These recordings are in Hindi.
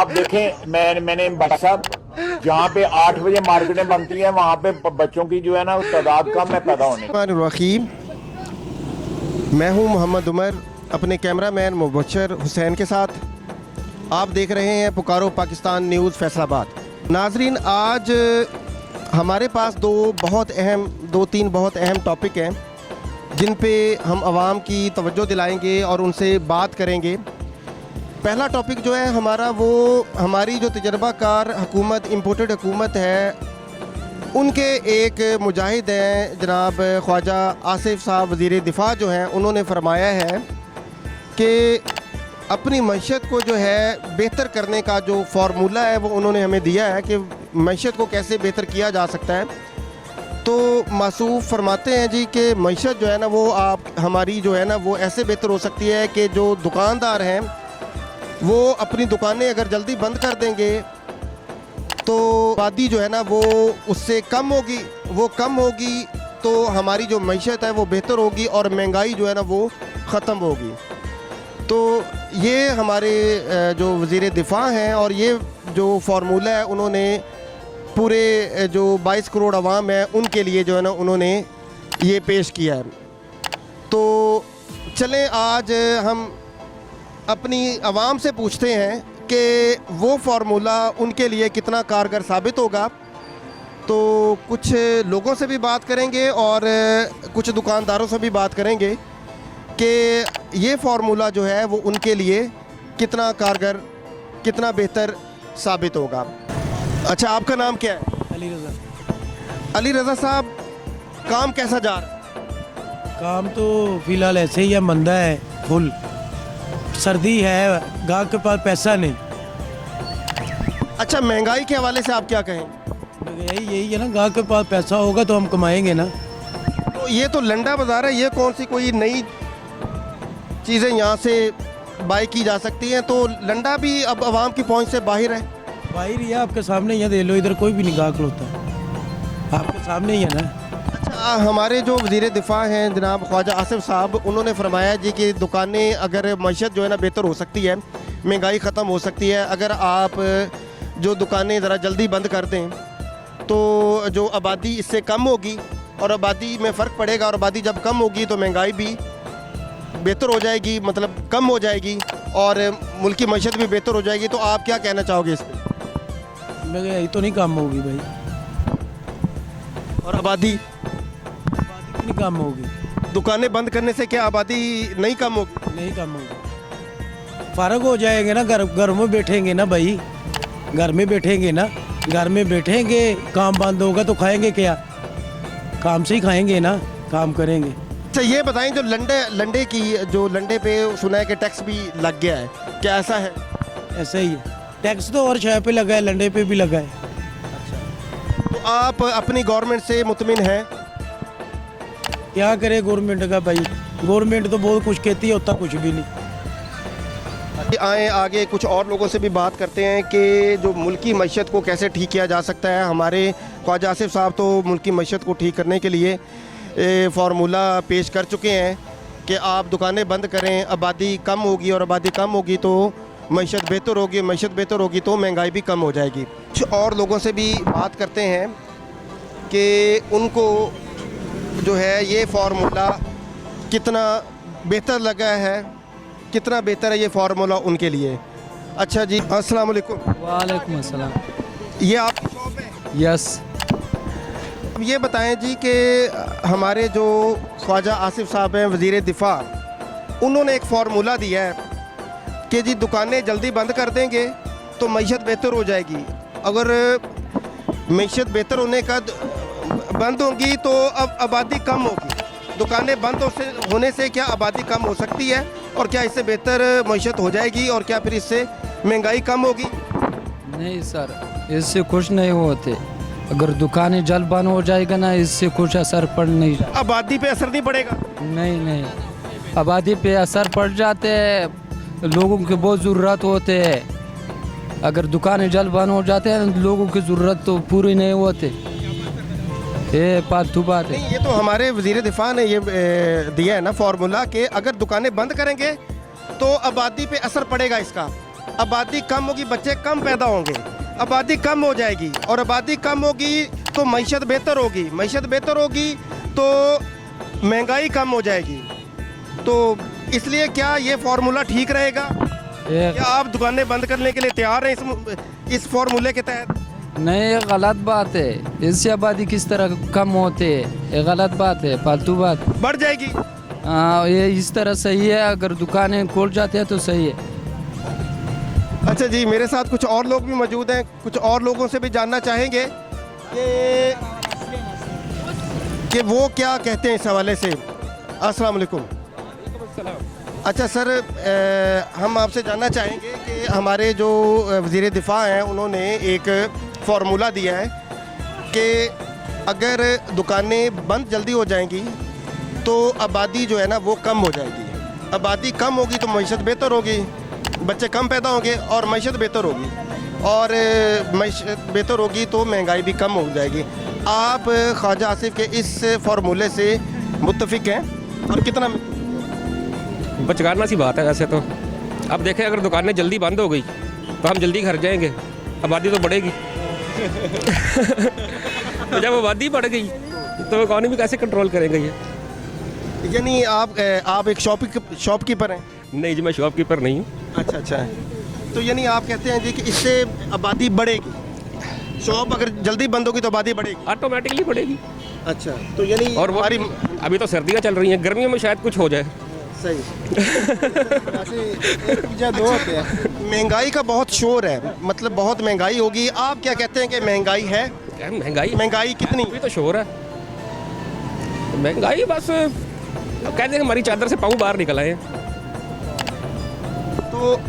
आप देखें, मैंने भाई साहब, जहाँ पे 8 बजे मार्केटें बनती हैं वहाँ पे बच्चों की जो है ना तादाद कम है पैदा होने की। मैं हूँ मोहम्मद उमर अपने कैमरामैन मुबशर हुसैन के साथ। आप देख रहे हैं पुकारो पाकिस्तान न्यूज़ फैसलाबाद। नाजरीन, आज हमारे पास दो तीन बहुत अहम टॉपिक हैं जिन पे हम आवाम की तवज्जो दिलाएंगे और उनसे बात करेंगे। पहला टॉपिक जो है हमारा, वो हमारी जो तजर्बाकार हुकूमत, इम्पोर्टेड हुकूमत है, उनके एक मुजाहिद हैं जनाब ख्वाजा आसिफ साहब वज़ीर दिफ़ा जो हैं, उन्होंने फरमाया है कि अपनी मईशत को जो है बेहतर करने का जो फार्मूला है वो उन्होंने हमें दिया है कि मईशत को कैसे बेहतर किया जा सकता है। तो मासूफ फरमाते हैं जी कि मईशत जो है ना वो हमारी जो है ना वो ऐसे बेहतर हो सकती है कि जो दुकानदार हैं वो अपनी दुकानें अगर जल्दी बंद कर देंगे तो आबादी जो है ना वो उससे कम होगी तो हमारी जो मईशत है वो बेहतर होगी और महंगाई जो है ना वो ख़त्म होगी। तो ये हमारे जो वज़ीर दिफ़ा हैं और ये जो फार्मूला है उन्होंने पूरे जो 22 करोड़ अवाम है उनके लिए जो है ना उन्होंने ये पेश किया है। तो चलें आज हम अपनी आवाम से पूछते हैं कि वो फार्मूला उनके लिए कितना कारगर साबित होगा। तो कुछ लोगों से भी बात करेंगे और कुछ दुकानदारों से भी बात करेंगे कि ये फार्मूला जो है वो उनके लिए कितना कारगर, कितना बेहतर साबित होगा। अच्छा, आपका नाम क्या है? अली रज़ा। अली रज़ा साहब, काम कैसा जा रहा है? काम तो फ़िलहाल ऐसे ही है, मंदा है, फुल सर्दी है, गाहक के पास पैसा नहीं। अच्छा, महंगाई के हवाले से आप क्या कहें? यही है ना, गाहक के पास पैसा होगा तो हम कमाएंगे ना। तो ये तो लंडा बाज़ार है, ये कौन सी कोई नई चीज़ें यहाँ से बाई की जा सकती हैं? तो लंडा भी अब आवाम की पहुँच से बाहर है। बाहर ही है, आपके सामने ही है, दे लो, इधर कोई भी नहीं गाहक होता, आपके सामने ही है ना। अच्छा, हमारे जो वज़ीर दिफ़ा हैं जनाब ख्वाजा आसिफ साहब, उन्होंने फरमाया जी कि दुकानें अगर मईशत जो है ना बेहतर हो सकती है, महंगाई ख़त्म हो सकती है अगर आप जो दुकानें ज़रा जल्दी बंद कर दें तो जो आबादी इससे कम होगी और आबादी में फ़र्क पड़ेगा और आबादी जब कम होगी तो महंगाई भी बेहतर हो जाएगी, मतलब कम हो जाएगी और मुल्क की मईशत भी बेहतर हो जाएगी। तो आप क्या कहना चाहोगे इस पर? यही तो नहीं कम होगी भाई, और आबादी नहीं कम होगी। दुकानें बंद करने से क्या आबादी नहीं कम होगी? नहीं कम होगी, फ़र्क हो जाएंगे ना। घर में बैठेंगे ना भाई, घर में बैठेंगे ना, घर में बैठेंगे, काम बंद होगा तो खाएंगे क्या? काम से ही खाएंगे ना, काम करेंगे। अच्छा, ये बताएं, जो लंडे पे सुना है कि टैक्स भी लग गया है, क्या ऐसा है? ऐसा ही है, टैक्स तो और शय पे लगा है, लंडे पे भी लगा है। तो आप अपनी गवर्नमेंट से मुतमिन हैं? क्या करे गवर्नमेंट का भाई, गवर्नमेंट तो बहुत कुछ कहती है, होता कुछ भी नहीं। आए आगे कुछ और लोगों से भी बात करते हैं कि जो मुल्की मईशत को कैसे ठीक किया जा सकता है। हमारे ख्वाजा आसिफ साहब तो मुल्की मईशत को ठीक करने के लिए फार्मूला पेश कर चुके हैं कि आप दुकानें बंद करें, आबादी कम होगी और आबादी कम होगी तो मईशत बेहतर होगी, मईशत बेहतर होगी तो महंगाई भी कम हो जाएगी। कुछ और लोगों से भी बात करते हैं कि उनको जो है ये फार्मूला कितना बेहतर लगा है, कितना बेहतर है ये फार्मूला उनके लिए। अच्छा जी, अस्सलाम वालेकुम। वालेकुम अस्सलाम। ये आपकी शॉप है? यस। अब ये बताएं जी कि हमारे जो ख्वाजा आसिफ साहब हैं वज़ीर दिफ़ा, उन्होंने एक फार्मूला दिया है कि जी दुकानें जल्दी बंद कर देंगे तो मईशत बेहतर हो जाएगी। अगर मईशत बेहतर होने का बंद होगी तो अब आबादी कम होगी। दुकानें बंद होने से क्या आबादी कम हो सकती है और क्या इससे बेहतर मईशत हो जाएगी और क्या फिर इससे महंगाई कम होगी? नहीं सर, इससे कुछ नहीं होते। अगर दुकानें जल्द बंद हो जाएगा ना, इससे कुछ असर पड़ नहीं जाता। आबादी पे असर नहीं पड़ेगा? नहीं, आबादी पे असर पड़ जाते हैं, लोगों की बहुत ज़रूरत होते हैं। अगर दुकानें जल्द बंद हो जाते हैं लोगों की ज़रूरत तो पूरी नहीं होते। ये फालतू बात है। ये तो हमारे वज़ीर दिफ़ा ने ये दिया है ना फार्मूला कि अगर दुकानें बंद करेंगे तो आबादी पे असर पड़ेगा इसका। आबादी कम होगी, बच्चे कम पैदा होंगे, आबादी कम हो जाएगी, और आबादी कम होगी तो मईशत बेहतर होगी, मईशत बेहतर होगी तो महंगाई कम हो जाएगी। तो इसलिए क्या ये फार्मूला ठीक रहेगा? क्या आप दुकानें बंद करने के लिए तैयार हैं इस फार्मूले के तहत? नहीं, ये गलत बात है। इससे आबादी किस तरह कम होते है, ये गलत बात है, फालतू बात। बढ़ जाएगी। हाँ, ये इस तरह सही है, अगर दुकानें खोल जाते हैं तो सही है। अच्छा जी, मेरे साथ कुछ और लोग भी मौजूद हैं, कुछ और लोगों से भी जानना चाहेंगे कि वो क्या कहते हैं इस हवाले से। अस्सलाम वालेकुम। अच्छा सर, हम आपसे जानना चाहेंगे कि हमारे जो वज़ीर दिफा हैं उन्होंने एक फार्मूला दिया है कि अगर दुकानें बंद जल्दी हो जाएंगी तो आबादी जो है ना वो कम हो जाएगी। आबादी कम होगी तो मईशत बेहतर होगी, बच्चे कम पैदा होंगे और मईशत बेहतर होगी, और मईशत बेहतर होगी तो महंगाई भी कम हो जाएगी। आप ख्वाजा आसिफ के इस फार्मूले से मुत्तफिक हैं और कितना? बचकाना सी बात है वैसे तो। अब देखें, अगर दुकानें जल्दी बंद हो गई तो हम जल्दी घर जाएंगे, आबादी तो बढ़ेगी। तो जब आबादी बढ़ गई तो इकॉनमी कैसे कंट्रोल करेंगे ये? यानी आप एक शॉपकीपर हैं? नहीं जी, मैं शॉपकीपर नहीं हूँ। अच्छा अच्छा, तो यानी आप कहते हैं जी कि इससे आबादी बढ़ेगी, शॉप अगर जल्दी बंद होगी तो आबादी बढ़ेगी, ऑटोमेटिकली बढ़ेगी। अच्छा, तो यानी और हमारी अभी तो सर्दियाँ चल रही हैं, गर्मियों में शायद कुछ हो जाए। सही। दो होते हैं। महंगाई का बहुत शोर है, मतलब बहुत महंगाई होगी। आप क्या कहते हैं कि महंगाई है? महंगाई कितनी? अभी तो शोर है महंगाई, बस कहते हैं हमारी चादर से पाँव बाहर निकल आए। तो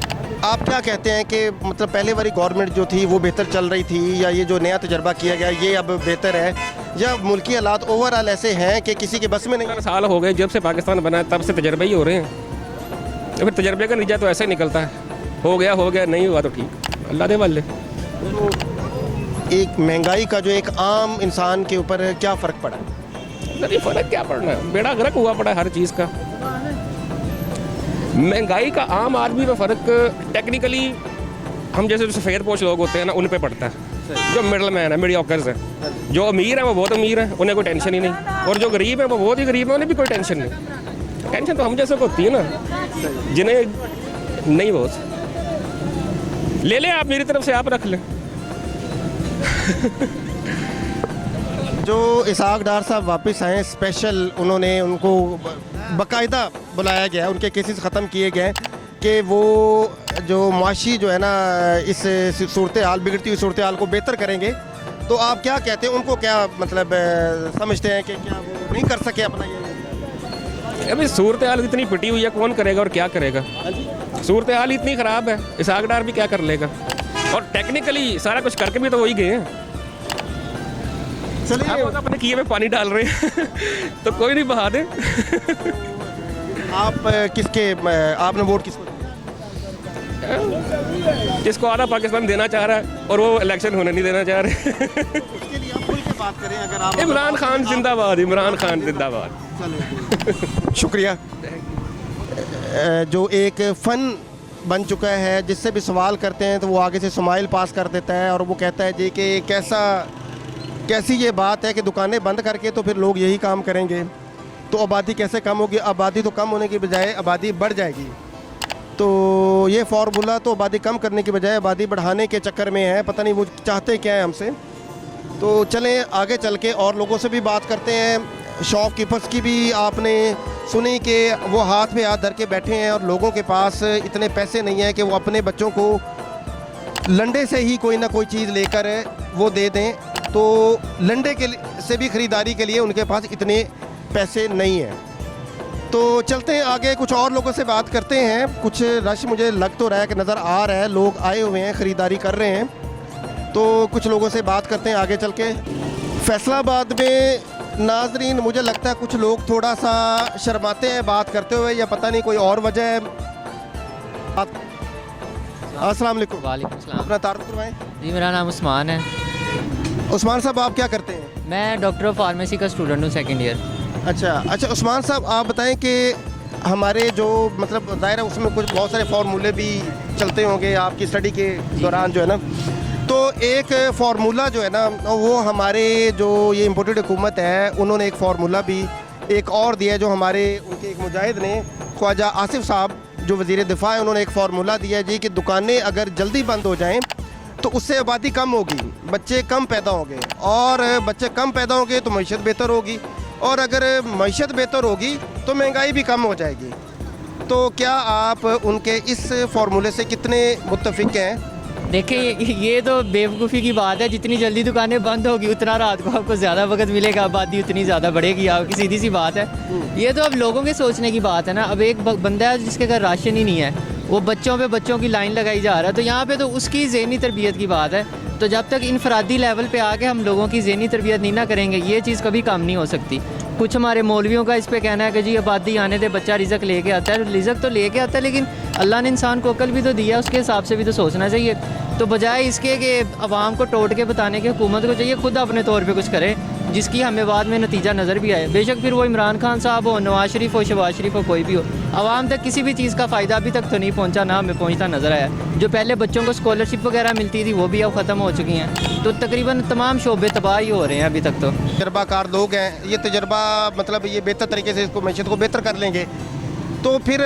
आप क्या कहते हैं कि मतलब पहले वाली गवर्नमेंट जो थी वो बेहतर चल रही थी, या ये जो नया तजर्बा किया गया ये अब बेहतर है, या मुल्की हालात ओवरऑल ऐसे हैं कि किसी के बस में नहीं? 4 साल हो गए जब से पाकिस्तान बना है, तब से तजर्बे ही हो रहे हैं। तो फिर तजर्बे का नतीजा तो ऐसे ही निकलता है, हो गया, नहीं हुआ तो ठीक, अल्लाह दे वाले। तो एक महंगाई का जो एक आम इंसान के ऊपर क्या फ़र्क पड़ा? नहीं, फ़र्क क्या पड़ना है, बेड़ा गर्क हुआ पड़ा है हर चीज़ का। महंगाई का आम आदमी पे फ़र्क टेक्निकली हम जैसे सफ़ेद पोश लोग होते हैं ना, उन पे पड़ता है। जो मिडल मैन है, मीडियोकर्स है, जो अमीर है वो बहुत अमीर है, उन्हें कोई टेंशन ही नहीं, और जो गरीब है वो बहुत ही गरीब है, उन्हें भी कोई टेंशन नहीं। टेंशन तो हम जैसे को होती है ना, जिन्हें नहीं बहुत। ले लें आप, मेरी तरफ से आप रख लें। जो इसहाक डार साहब वापस आए स्पेशल, उन्होंने उनको बाकायदा बुलाया गया, उनके केसेस ख़त्म किए गए कि वो जो मुआशी जो है ना इस सूरत हाल, बिगड़ती हुई सूरत हाल को बेहतर करेंगे। तो आप क्या कहते हैं, उनको क्या मतलब समझते हैं कि क्या वो नहीं कर सके अपना ये? अभी सूरत हाल इतनी पिटी हुई है, कौन करेगा और क्या करेगा? सूरत हाल इतनी ख़राब है, इसहाक डार भी क्या कर लेगा? और टेक्निकली सारा कुछ करके भी तो वही गए हैं। चलिए, आप अपने किए में पानी डाल रहे हैं तो कोई नहीं बहा दे। आप किसके, आपने वोट किसको दिया? जिसको आधा पाकिस्तान देना चाह रहा है और वो इलेक्शन होने नहीं देना चाह रहे। उसके लिए आप खुल के बात करें। अगर आप इमरान खान जिंदाबाद, इमरान खान जिंदाबाद। चलो शुक्रिया। जो एक फ़न बन चुका है, जिससे भी सवाल करते हैं तो वो आगे से स्माइल पास कर देता है, और वो कहता है जी कि कैसी ये बात है कि दुकानें बंद करके तो फिर लोग यही काम करेंगे, तो आबादी कैसे कम होगी? आबादी तो कम होने की बजाय आबादी बढ़ जाएगी। तो ये फार्मूला तो आबादी कम करने की बजाय आबादी बढ़ाने के चक्कर में है, पता नहीं वो चाहते क्या है हमसे। तो चलें आगे चल के और लोगों से भी बात करते हैं। शॉपकीपर्स की भी आपने सुनी कि वो हाथ में हाथ धर के बैठे हैं और लोगों के पास इतने पैसे नहीं हैं कि वो अपने बच्चों को लंडे से ही कोई ना कोई चीज़ लेकर वो दे दें, तो लंडे के से भी ख़रीदारी के लिए उनके पास इतने पैसे नहीं हैं। तो चलते हैं आगे, कुछ और लोगों से बात करते हैं। कुछ रश मुझे लग तो रहा है कि नज़र आ रहा है, लोग आए हुए हैं, ख़रीदारी कर रहे हैं, तो कुछ लोगों से बात करते हैं आगे चल के। फैसलाबाद में नाजरीन मुझे लगता है कुछ लोग थोड़ा सा शर्माते हैं बात करते हुए, या पता नहीं कोई और वजह है। अस्सलाम वालेकुम। वालेकुम सलाम। अपना तारुफ करवाएं। जी, मेरा नाम उस्मान है। उस्मान साहब, आप क्या करते हैं? मैं डॉक्टर ऑफ फार्मेसी का स्टूडेंट हूँ, सेकंड ईयर। अच्छा उस्मान साहब, आप बताएं कि हमारे जो मतलब दायरा उसमें कुछ बहुत सारे फार्मूले भी चलते होंगे आपकी स्टडी के दौरान जो है ना, तो एक फार्मूला जो है ना वो हमारे जो ये इम्पोर्टेड हुकूमत है उन्होंने एक फार्मूला भी एक और दिया है, जो हमारे उनके एक मुजाहिद ने ख्वाजा आसिफ साहब जो वज़ीर दिफा है उन्होंने एक फार्मूला दिया है जी कि दुकानें अगर जल्दी बंद हो जाएं तो उससे आबादी कम होगी, बच्चे कम पैदा होंगे, और बच्चे कम पैदा होंगे तो मईशत बेहतर होगी, और अगर मईशत बेहतर होगी तो महंगाई भी कम हो जाएगी। तो क्या आप उनके इस फार्मूले से कितने मुत्तफिक हैं? देखिए ये तो बेवकूफ़ी की बात है, जितनी जल्दी दुकानें बंद होगी उतना रात को आपको ज़्यादा वक्त मिलेगा, आबादी उतनी ज़्यादा बढ़ेगी आपकी, सीधी सी बात है। ये तो अब लोगों के सोचने की बात है ना। अब एक बंदा है जिसके घर राशन ही नहीं है, वो बच्चों की लाइन लगाई जा रहा है, तो यहाँ पे तो उसकी ज़हनी तरबियत की बात है। तो जब तक इनफरादी लेवल पे आके हम लोगों की ज़हनी तरबियत नहीं ना करेंगे, ये चीज़ कभी कम नहीं हो सकती। कुछ हमारे मौलवियों का इस पे कहना है कि जी आबादी आने दे, बच्चा रिज़क लेके आता है, रिज़क तो लेके आता है, लेकिन अल्लाह ने इंसान को अकल भी तो दिया, उसके हिसाब से भी तो सोचना चाहिए। तो बजाय इसके कि आवाम को टोट के बताने की हुकूमत को चाहिए खुद अपने तौर पे कुछ करे, जिसकी हमें बाद में नतीजा नज़र भी आए। बेशक फिर वो इमरान खान साहब हो, नवाज शरीफ हो, शहबाज शरीफ हो, कोई भी हो, आवाम तक किसी भी चीज़ का फ़ायदा अभी तक तो नहीं पहुँचा, ना हमें पहुँचता नज़र आया। जो पहले बच्चों को स्कॉलरशिप वगैरह मिलती थी वो भी अब ख़त्म हो चुकी हैं। तो तकरीबन तमाम शोबे तबाह ही हो रहे हैं अभी तक। तो तजर्बाकार लोग हैं, ये तजर्बा मतलब ये बेहतर तरीके से इसको मैशत को बेहतर कर लेंगे, तो फिर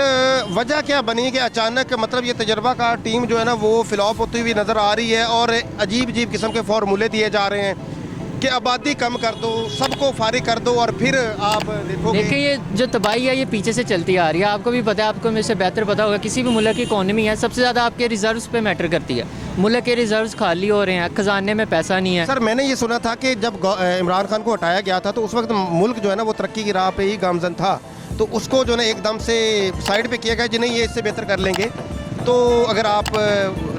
वजह क्या बनी कि अचानक मतलब ये तजर्बाकार टीम जो है ना वो फ्लॉप होती हुई नज़र आ रही है, और अजीब अजीब किस्म के फार्मूले दिए जा रहे हैं कि आबादी कम कर दो, सबको फारिग कर दो, और फिर आप देखोगे। देखिए ये जो तबाही है ये पीछे से चलती आ रही है। आपको भी पता है, आपको मेरे से बेहतर पता होगा, किसी भी मुल्क की इकॉनमी है सबसे ज़्यादा आपके रिजर्व्स पे मैटर करती है। मुल्क के रिजर्व्स खाली हो रहे हैं, खजाने में पैसा नहीं है। सर मैंने ये सुना था कि जब इमरान खान को हटाया गया था तो उस वक्त मुल्क जो है ना वो तरक्की की राह पे ही गामजन था, तो उसको जो है ना एकदम से साइड पे किया गया जी नहीं ये इससे बेहतर कर लेंगे। तो अगर आप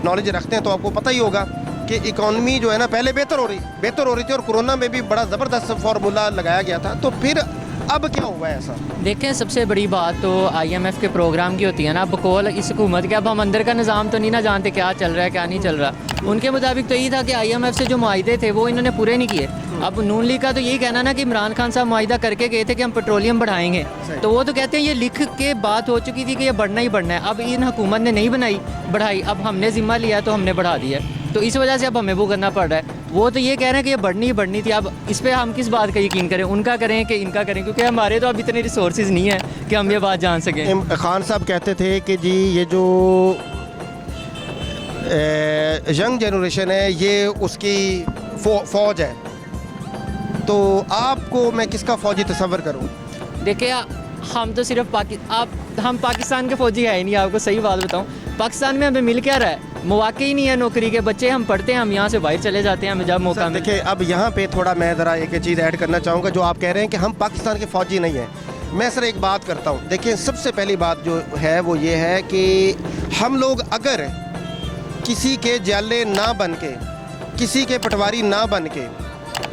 नॉलेज रखते हैं तो आपको पता ही होगा कि इकॉनमी जो है ना पहले बेहतर हो रही थी, और कोरोना में भी बड़ा ज़बरदस्त फार्मूला लगाया गया था। तो फिर अब क्या हुआ है ऐसा? देखें सबसे बड़ी बात तो IMF के प्रोग्राम की होती है ना, बकौल इस हुकूमत के। अब हम अंदर का निज़ाम तो नहीं ना जानते क्या चल रहा है क्या नहीं चल रहा। उनके मुताबिक तो यही था कि IMF से जो मुआहदे थे वो इन्होंने पूरे नहीं किए। अब नून लीग का तो यही कहना ना कि इमरान खान साहब मुआहदा करके गए थे कि हम पेट्रोलियम बढ़ाएंगे, तो वो तो कहते हैं ये लिख के बात हो चुकी थी कि ये बढ़ना ही बढ़ना है। अब इन हुकूमत ने नहीं बढ़ाई, अब हमने ज़िम्मा लिया तो हमने बढ़ा दिया, तो इस वजह से अब हमें वो करना पड़ रहा है। वो तो ये कह रहे हैं कि ये बढ़नी थी। अब इस पर हम किस बात का यकीन करें, उनका करें कि इनका करें, क्योंकि हमारे तो अब इतने रिसोर्सेज नहीं है कि हम ये बात जान सकें। खान साहब कहते थे कि जी ये जो यंग जनरेशन है ये उसकी फ़ौज है, तो आपको मैं किसका फ़ौजी तस्वर करूं? देखिए हम तो सिर्फ हम पाकिस्तान के फ़ौजी है ही नहीं। आपको सही बात बताऊं, पाकिस्तान में हमें मिल क्या रहा है, मौके ही नहीं है नौकरी के। बच्चे हम पढ़ते हैं, हम यहाँ से बाहर चले जाते हैं हमें जब मौका मिले। देखिए अब यहाँ पे थोड़ा मैं ज़रा एक चीज़ ऐड करना चाहूँगा। जो आप कह रहे हैं कि हम पाकिस्तान के फ़ौजी नहीं हैं, मैं सर एक बात करता हूँ। देखिए सबसे पहली बात जो है वो ये है कि हम लोग अगर किसी के जाले ना बन के, किसी के पटवारी ना बन के,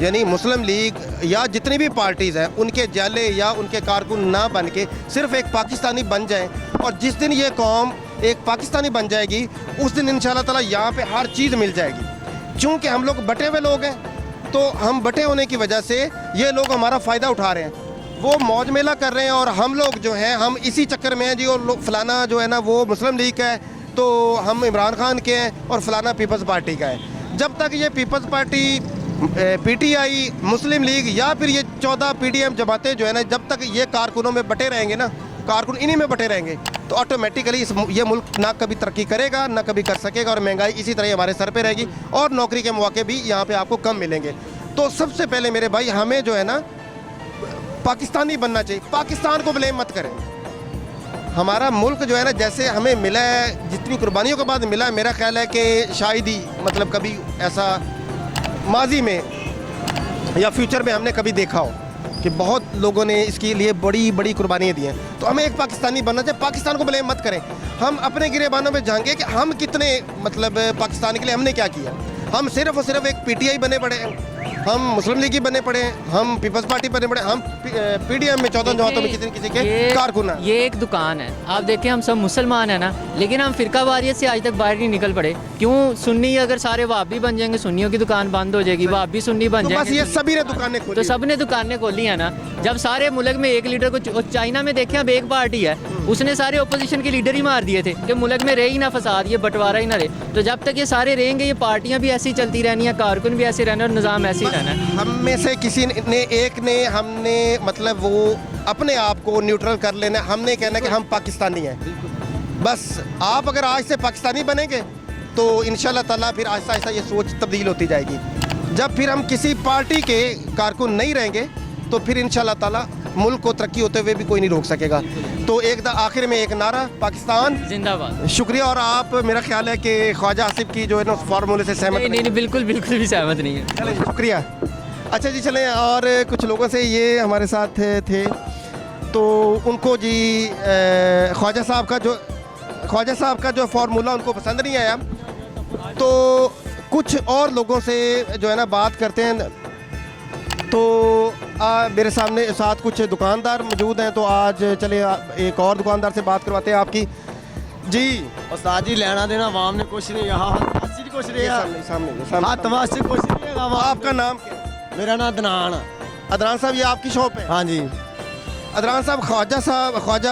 यानी मुस्लिम लीग या जितनी भी पार्टीज़ हैं उनके जाले या उनके कारकुन ना बन के सिर्फ एक पाकिस्तानी बन जाएं, और जिस दिन ये कौम एक पाकिस्तानी बन जाएगी उस दिन इंशाल्लाह ताला यहाँ पे हर चीज़ मिल जाएगी। चूँकि हम लोग बटे हुए लोग हैं, तो हम बटे होने की वजह से ये लोग हमारा फ़ायदा उठा रहे हैं, वो मौज मेला कर रहे हैं, और हम लोग जो हैं हम इसी चक्कर में हैं जी। और फलाना जो है ना वो मुस्लिम लीग का है, तो हम इमरान खान के हैं, और फलाना पीपल्स पार्टी का है। जब तक ये पीपल्स पार्टी, PTI, मुस्लिम लीग या फिर ये 14 PDM जमातें जो है ना, जब तक ये कारकुनों में बटे रहेंगे ना, कारकुन इन्हीं में बटे रहेंगे, तो ऑटोमेटिकली ये मुल्क ना कभी तरक्की करेगा ना कभी कर सकेगा, और महंगाई इसी तरह हमारे सर पे रहेगी, और नौकरी के मौके भी यहाँ पे आपको कम मिलेंगे। तो सबसे पहले मेरे भाई हमें जो है ना पाकिस्तानी बनना चाहिए। पाकिस्तान को ब्लेम मत करें। हमारा मुल्क जो है ना जैसे हमें मिला है, जितनी कुर्बानियों के बाद मिला है, मेरा ख्याल है कि शायद ही मतलब कभी ऐसा माजी में या फ्यूचर में हमने कभी देखा हो कि बहुत लोगों ने इसके लिए बड़ी बड़ी कुर्बानियाँ दी हैं। तो हमें एक पाकिस्तानी बनना चाहिए। पाकिस्तान को ब्लेम मत करें। हम अपने गिरेबानों में झांके कि हम कितने मतलब पाकिस्तान के लिए हमने क्या किया। हम सिर्फ और सिर्फ एक PTI बने पड़े हैं। हम मुस्लिम लीग की बने पड़े हैं, हम पीपल्स पार्टी बने पड़े, हम पीडीएम में 14 जमातों में किसी न किसी के कारकुन हैं। ये एक दुकान है, आप देखें हम सब मुसलमान हैं ना, लेकिन हम फिरकावारियत से आज तक बाहर नहीं निकल पड़े। क्यों? सुन्नी अगर सारे वहाबी बन जाएंगे, सुन्नियों की दुकान बंद हो जाएगी, वहाबी सुन्नी बन तो बस जाएंगे, ये सभी ने दुकानें खोली तो सब ने दुकानें खोली है ना। जब सारे मुल्क में एक लीडर को, चाइना में देखें अब एक पार्टी है, उसने सारे ओपोजिशन के लीडर ही मार दिए थे कि मुल्क में रहे ही ना फसाद, ये बंटवारा ही ना रहे। तो जब तक ये सारे रहेंगे, ये पार्टियां भी ऐसी चलती रहनी है, कारकुन भी ऐसे रहना और निज़ाम ऐसे ही रहना है। हम में से किसी ने एक ने हमने मतलब वो अपने आप को न्यूट्रल कर लेना, हमने कहना कि हम पाकिस्तानी हैं। बस आप अगर आज से पाकिस्तानी बनेंगे तो इंशाल्लाह ताला फिर आहिस्ता आहिस्ता ये सोच तब्दील होती जाएगी। जब फिर हम किसी पार्टी के कारकुन नहीं रहेंगे तो फिर इंशाल्लाह ताला मुल्क को तरक्की होते हुए भी कोई नहीं रोक सकेगा। तो आखिर में एक नारा, पाकिस्तान जिंदाबाद। शुक्रिया। और आप, मेरा ख्याल है कि ख्वाजा आसिफ की जो है ना उस फार्मूले से सहमत नहीं नहीं, बिल्कुल बिल्कुल भी सहमत नहीं है। चलें, शुक्रिया। अच्छा जी, चलें और कुछ लोगों से ये हमारे साथ थे तो उनको जी ख्वाजा साहब का जो फार्मूला उनको पसंद नहीं आया, तो कुछ और लोगों से जो है ना बात करते हैं। तो मेरे साथ कुछ दुकानदार मौजूद हैं, तो आज चले एक और दुकानदार से बात करवाते हैं आपकी। जी उस्ताद जी, लेना देना आवाम ने कुछ नहीं, यहाँ कुछ नहीं है, सामने हाथ वास्ते कुछ नहीं है। आपका नाम क्या है? मेरा नाम अदनान है। अदनान साहब, ये आपकी शॉप है? हाँ जी। अदनान साहब, ख्वाजा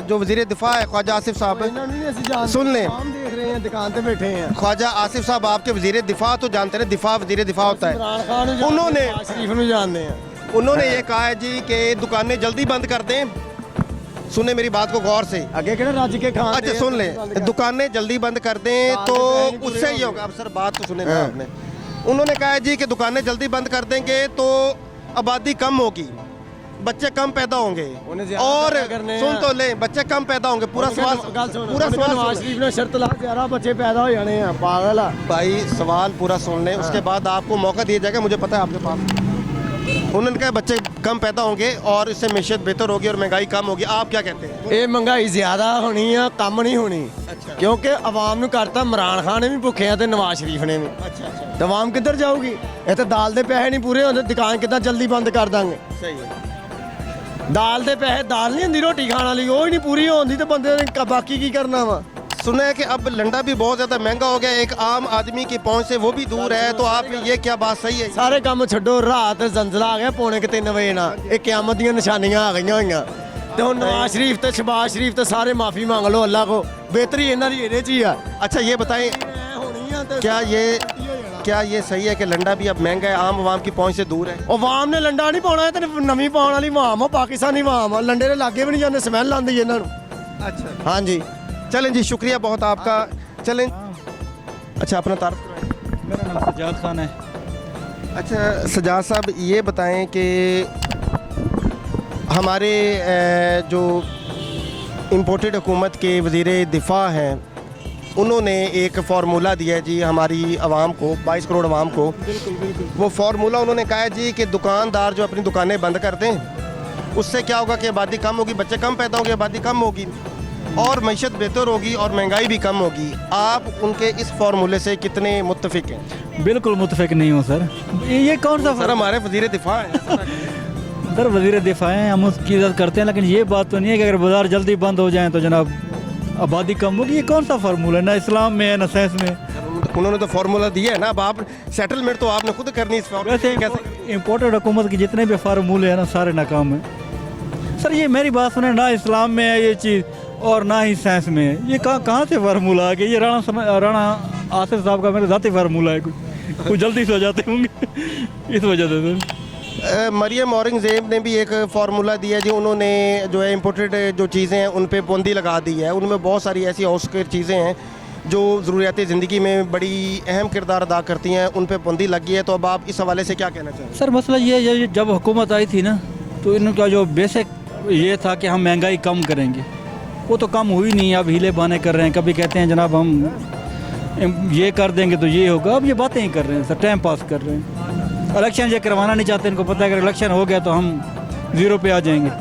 जो वज़ीर दिफा है, ख्वाजा आसिफ साहब है, सुन लें, हम देख रहे हैं दुकान पे बैठे हैं। ख्वाजा आसिफ साहब आपके वज़ीर दिफा तो जानते हैं, वज़ीर दिफा होता है। उन्होंने ये कहा है जी कि दुकानें जल्दी बंद कर दें। सुने मेरी बात को गौर से, आगे के राज्य के खान। अच्छा सुन लें, दुकानें जल्दी बंद कर दें तो उससे ये होगा। अब सर बात तो सुने ना आपने। उन्होंने कहा है जी कि दुकानें जल्दी बंद कर देंगे तो आबादी कम होगी, बच्चे कम पैदा होंगे, और सुन तो ले, बच्चे कम पैदा होंगे। पूरा सवाल नवाज शरीफ ने शर्त ला 11 बच्चे पैदा हो जाने हैं, पागल है भाई। सवाल पूरा सुन लें, उसके बाद आपको मौका दिया जाएगा। मुझे पता है आपके पास। उन्होंने कहा बच्चे कम पैदा होंगे और इससे मैशियत बेहतर होगी और महंगाई कम होगी। आप क्या कहते हैं? ये महंगाई ज्यादा होनी है, कम नहीं होनी। क्योंकि अवाम ने करता, इमरान खान ने भी भुखे हैं तो नवाज शरीफ ने भी। तो अवाम किधर जाऊगी? ये तो दाल के पैसे नहीं पूरे होते, दुकान कितना जल्दी बंद कर देंगे। सही है। दाल के पैसे, दाल नहीं होंगी रोटी खाने वाली, वो ही नहीं पूरी होती तो बंदे ने बाकी की करना वा। सुना है कि अब लंडा भी बहुत ज़्यादा महंगा हो गया, एक आम आदमी की पहुंच से वो भी दूर है। तो आप ये क्या बात सही है? सारे काम छो, रात जंजला आ गया 2:45 बजे ना, ये क्यामत दी निशानियां आ गई हुई। तो हुण नवाज शरीफ तो शहबाज शरीफ तो सारे माफ़ी मांग लो अल्लाह को, बेहतरी इन्हां दी इहदे च ही आ। अच्छा ये बताएं, क्या ये सही है कि लंडा भी अब महंगा है, आम आवाम की पहुंच से दूर है? अवाम ने लंडा नहीं पाना है, तो नवी पाने वाली वाम आ, पाकिस्तानी वाम आ। लंडे के लागे भी नहीं जाते, स्मैल आती है इन्हों। अच्छा हाँ जी, चलें जी, शुक्रिया बहुत आपका। चलें, अच्छा अपना तारुफ कराएं। मेरा नाम सजाद खान है। अच्छा सजाद साहब, ये बताएं कि हमारे जो इम्पोर्टेड हुकूमत के वज़ीर दिफा हैं, उन्होंने एक फार्मूला दिया है जी हमारी आवाम को, 22 करोड़ आवाम को। वो फार्मूला उन्होंने कहा है जी कि दुकानदार जो अपनी दुकानें बंद कर दें, उससे क्या होगा कि आबादी कम होगी, बच्चे कम पैदा होंगे, आबादी कम होगी और मईशत बेहतर होगी और महंगाई भी कम होगी। आप उनके इस फार्मूले से कितने मुत्तफिक हैं? बिल्कुल मुतफिक नहीं हूँ सर। ये कौन सा सर हमारे वज़ीर दिफा हैं। सर वज़ीर दिफा हैं, हम उसकी इज़्ज़त करते हैं, लेकिन ये बात तो नहीं है कि अगर बाज़ार जल्दी बंद हो जाएँ तो जनाब आबादी कम होगी। ये कौन सा फार्मूला है? ना इस्लाम में है ना साइंस में। उन्होंने तो फार्मूला दिया है ना, अब आप सेटलमेंट तो आपने खुद करनी है। वैसे इम्पोर्टेड हुकूमत के जितने भी फार्मूले हैं ना, सारे नाकाम हैं सर। ये मेरी बात सुने, ना इस्लाम में है ये चीज़ और ना ही साइंस में है। ये कहाँ से फार्मूला आ गया? ये राणा आसिफ साहब का मेरा ज़ाती फार्मूला है। कुछ जल्दी से हो जाते होंगे इस वजह से सर। मरियम औरंगज़ेब ने भी एक फार्मूला दिया जी, उन्होंने जो है इम्पोर्टेड जो चीज़ें हैं उन पे पाबंदी लगा दी है। उनमें बहुत सारी ऐसी हाउसकेयर चीज़ें हैं जो ज़रूरियात ज़िंदगी में बड़ी अहम किरदार अदा करती हैं, उन पे पाबंदी लगी है। तो अब आप इस हवाले से क्या कहना चाहें? सर मसला ये है, जब हुकूमत आई थी ना, तो इनका जो बेसिक ये था कि हम महंगाई कम करेंगे, वो तो कम हुई नहीं। अब हीले बहाने कर रहे हैं, कभी कहते हैं जनाब हम ये कर देंगे तो ये होगा। अब ये बातें ही कर रहे हैं सर, टाइम पास कर रहे हैं। इलेक्शन ये करवाना नहीं चाहते, इनको पता है अगर इलेक्शन हो गया तो हम ज़ीरो पे आ जाएंगे।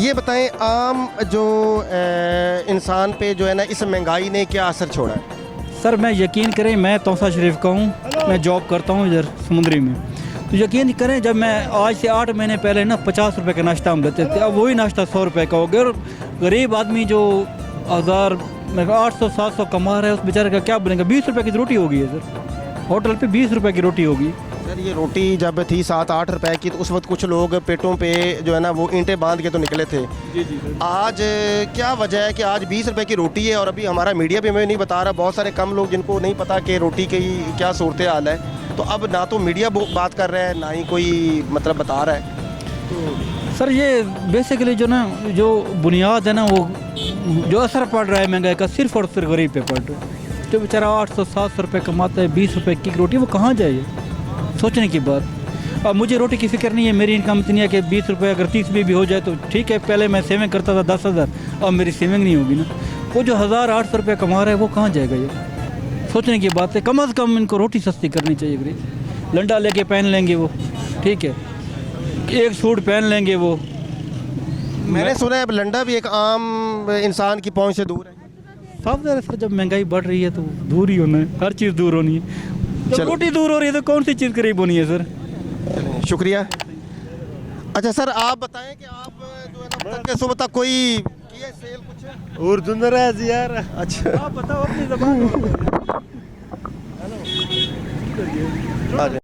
ये बताएं, आम जो इंसान पे जो है ना इस महंगाई ने क्या असर छोड़ा है? सर मैं यकीन करें, मैं तौसा शरीफ का हूँ, मैं जॉब करता हूँ इधर समुंदरी में। तो यकीन करें जब मैं आज से 8 महीने पहले ना 50 रुपए का नाश्ता हम लेते थे, अब वही नाश्ता 100 रुपए का हो गया। और गरीब आदमी जो 800-700 कमा रहा है उस बेचारे का क्या बनेगा? 20 रुपए की रोटी होगी है सर, होटल पे 20 रुपए की रोटी होगी। सर ये रोटी जब थी 7-8 रुपए की तो उस वक्त कुछ लोग पेटों पे जो है ना वो ईंटें बांध के तो निकले थे। जी जी सर। आज क्या वजह है कि आज 20 रुपए की रोटी है? और अभी हमारा मीडिया भी हमें नहीं बता रहा, बहुत सारे कम लोग जिनको नहीं पता कि रोटी की क्या सूरत हाल है, तो अब ना तो मीडिया बात कर रहा है ना ही कोई मतलब बता रहा है। सर ये बेसिकली जो ना जो बुनियाद है ना वो जो असर पड़ रहा है महंगाई का सिर्फ और सिर्फ गरीब पे पड़ रहा है। जो बेचारा 800-700 रुपये कमाता है, 20 रुपए की रोटी वो कहाँ जाए? सोचने की बात। अब मुझे रोटी की फिक्र नहीं है, मेरी इनकम इतनी है कि 20 रुपये अगर 30 भी हो जाए तो ठीक है। पहले मैं सेविंग करता था 10,000, अब मेरी सेविंग नहीं होगी ना। वो जो 1,000-800 रुपये कमा रहा है वो कहाँ जाएगा? ये सोचने की बात है। कम अज़ कम इनको रोटी सस्ती करनी चाहिए। गरीब लंडा लेके पहन लेंगे वो, ठीक है, एक सूट पहन लेंगे वो। मैंने सुना है अब लंडा भी एक आम इंसान की पहुंच से दूर है। साफ ज़रा सर, जब महंगाई बढ़ रही है तो दूर ही होना है, हर चीज़ दूर होनी है। जब चलो। रोटी दूर हो रही है तो कौन सी चीज़ करीब होनी है सर? शुक्रिया। अच्छा सर आप बताएं कि आप जो है ना तक सुबह तक कोई किया सेल कुछ? उर्दू में रह यार। अच्छा आप बताओ अपनी ज़बान। आ जाए।